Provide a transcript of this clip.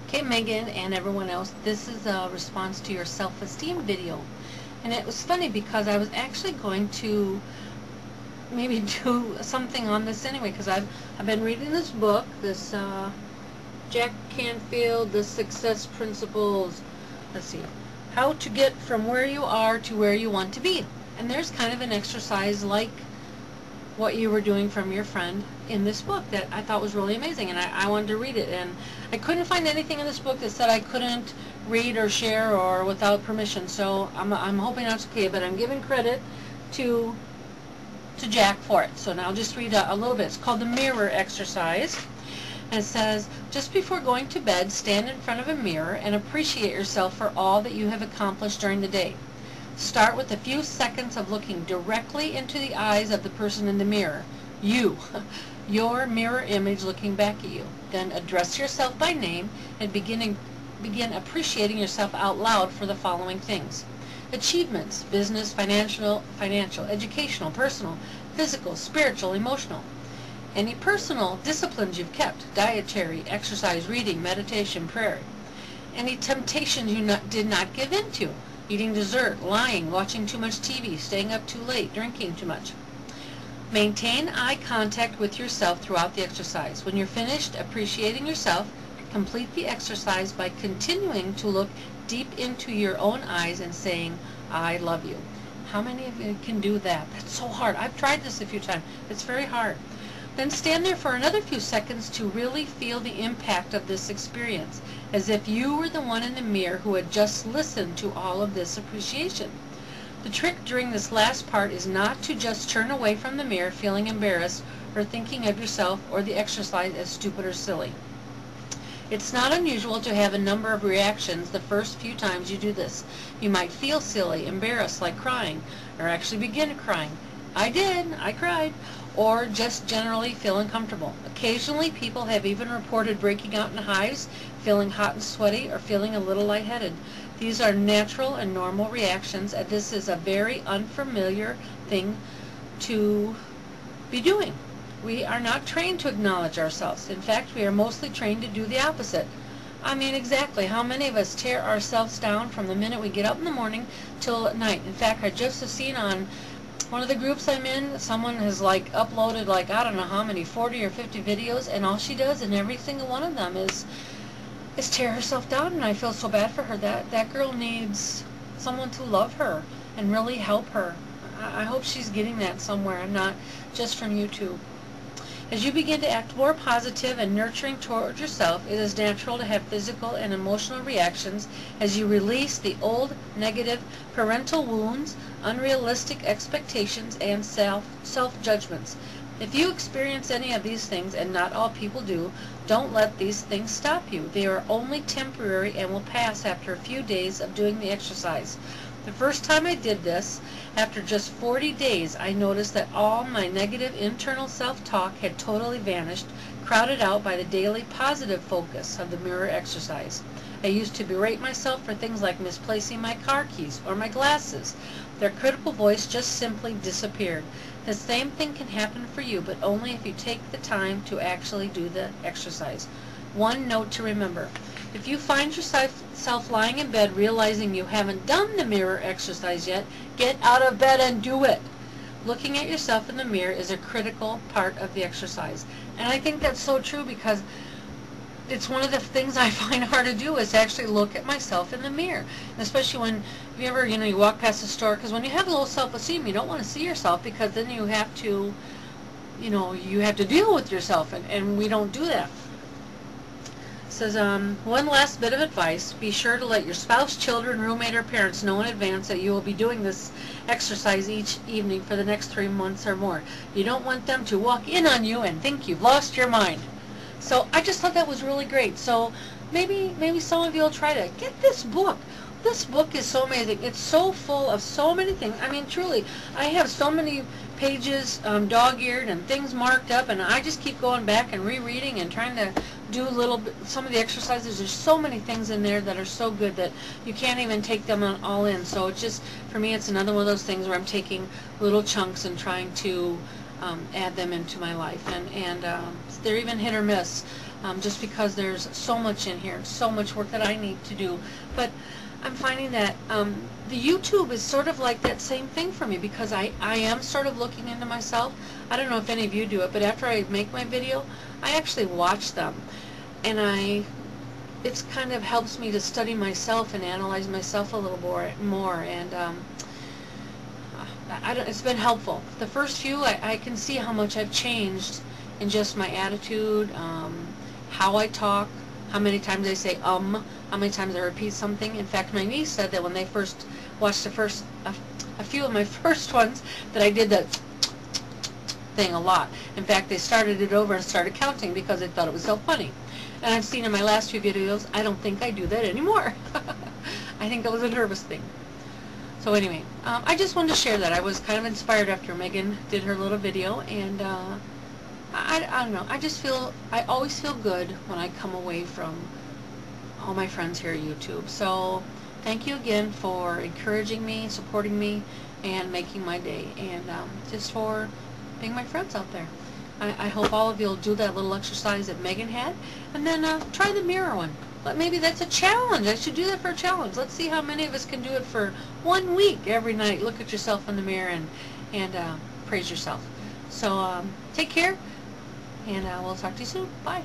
Okay, Megan and everyone else, this is a response to your self-esteem video. And it was funny because I was actually going to maybe do something on this anyway, because I've been reading this book, this Jack Canfield, The Success Principles. Let's see, how to get from where you are to where you want to be. And there's kind of an exercise like what you were doing from your friend in this book that I thought was really amazing, and I wanted to read it, and I couldn't find anything in this book that said I couldn't read or share or without permission, so I'm hoping that's okay, but I'm giving credit to Jack for it. So now I'll just read a little bit. It's called the mirror exercise, and it says, just before going to bed, stand in front of a mirror and appreciate yourself for all that you have accomplished during the day. Start with a few seconds of looking directly into the eyes of the person in the mirror. You, your mirror image looking back at you. Then address yourself by name and begin appreciating yourself out loud for the following things. Achievements: business, financial, educational, personal, physical, spiritual, emotional. Any personal disciplines you've kept: dietary, exercise, reading, meditation, prayer. Any temptations you did not give in to: eating dessert, lying, watching too much TV, staying up too late, drinking too much. Maintain eye contact with yourself throughout the exercise. When you're finished appreciating yourself, complete the exercise by continuing to look deep into your own eyes and saying, I love you. How many of you can do that? That's so hard. I've tried this a few times. It's very hard. Then stand there for another few seconds to really feel the impact of this experience, as if you were the one in the mirror who had just listened to all of this appreciation. The trick during this last part is not to just turn away from the mirror feeling embarrassed or thinking of yourself or the exercise as stupid or silly. It's not unusual to have a number of reactions the first few times you do this. You might feel silly, embarrassed, like crying, or actually begin crying. I did. I cried. Or just generally feel uncomfortable. Occasionally, people have even reported breaking out in hives, feeling hot and sweaty, or feeling a little lightheaded. These are natural and normal reactions, and this is a very unfamiliar thing to be doing. We are not trained to acknowledge ourselves. In fact, we are mostly trained to do the opposite. I mean, exactly. How many of us tear ourselves down from the minute we get up in the morning till at night? In fact, I just have seen on one of the groups I'm in, someone has uploaded I don't know how many, 40 or 50 videos, and all she does in every single one of them is tear herself down, and I feel so bad for her. That girl needs someone to love her and really help her. I hope she's getting that somewhere and not just from YouTube. As you begin to act more positive and nurturing toward yourself, it is natural to have physical and emotional reactions as you release the old negative parental wounds, unrealistic expectations, and self-judgments. If you experience any of these things, and not all people do, don't let these things stop you. They are only temporary and will pass after a few days of doing the exercise. The first time I did this, after just 40 days, I noticed that all my negative internal self-talk had totally vanished, crowded out by the daily positive focus of the mirror exercise. I used to berate myself for things like misplacing my car keys or my glasses. Their critical voice just simply disappeared. The same thing can happen for you, but only if you take the time to actually do the exercise. One note to remember: if you find yourself lying in bed realizing you haven't done the mirror exercise yet, get out of bed and do it. Looking at yourself in the mirror is a critical part of the exercise. And I think that's so true, because it's one of the things I find hard to do, is to actually look at myself in the mirror. And especially when you ever, you walk past the store, because when you have low self-esteem, you don't want to see yourself, because then you have to, you have to deal with yourself, and we don't do that. It says, one last bit of advice: be sure to let your spouse, children, roommate, or parents know in advance that you will be doing this exercise each evening for the next 3 months or more. You don't want them to walk in on you and think you've lost your mind. So I just thought that was really great. So maybe some of you will try to get this book. This book is so amazing. It's so full of so many things. I mean, truly, I have so many pages dog-eared and things marked up, and I just keep going back and rereading and trying to do some of the exercises. There's so many things in there that are so good that you can't even take them all in. So it's just, for me, it's another one of those things where I'm taking little chunks and trying to add them into my life, and they're even hit or miss. just because there's so much in here, so much work that I need to do. But I'm finding that the YouTube is sort of like that same thing for me, because I am sort of looking into myself. I don't know if any of you do it, but after I make my video, I actually watch them, and it's kind of helps me to study myself and analyze myself a little more, and it's been helpful. The first few, I can see how much I've changed in just my attitude, how I talk, how many times I say how many times I repeat something. In fact, my niece said that when they first watched a few of my first ones, that I did the thing a lot. In fact, they started it over and started counting because they thought it was so funny. And I've seen in my last few videos, I don't think I do that anymore. I think that was a nervous thing. So anyway, I just wanted to share that. I was kind of inspired after Megan did her little video, and I don't know, I always feel good when I come away from all my friends here at YouTube. So thank you again for encouraging me, supporting me, and making my day, and just for being my friends out there. I hope all of you will do that little exercise that Megan had, and then try the mirror one. But maybe that's a challenge. I should do that for a challenge. Let's see how many of us can do it for 1 week. Every night, look at yourself in the mirror and praise yourself. So take care, and we'll talk to you soon. Bye.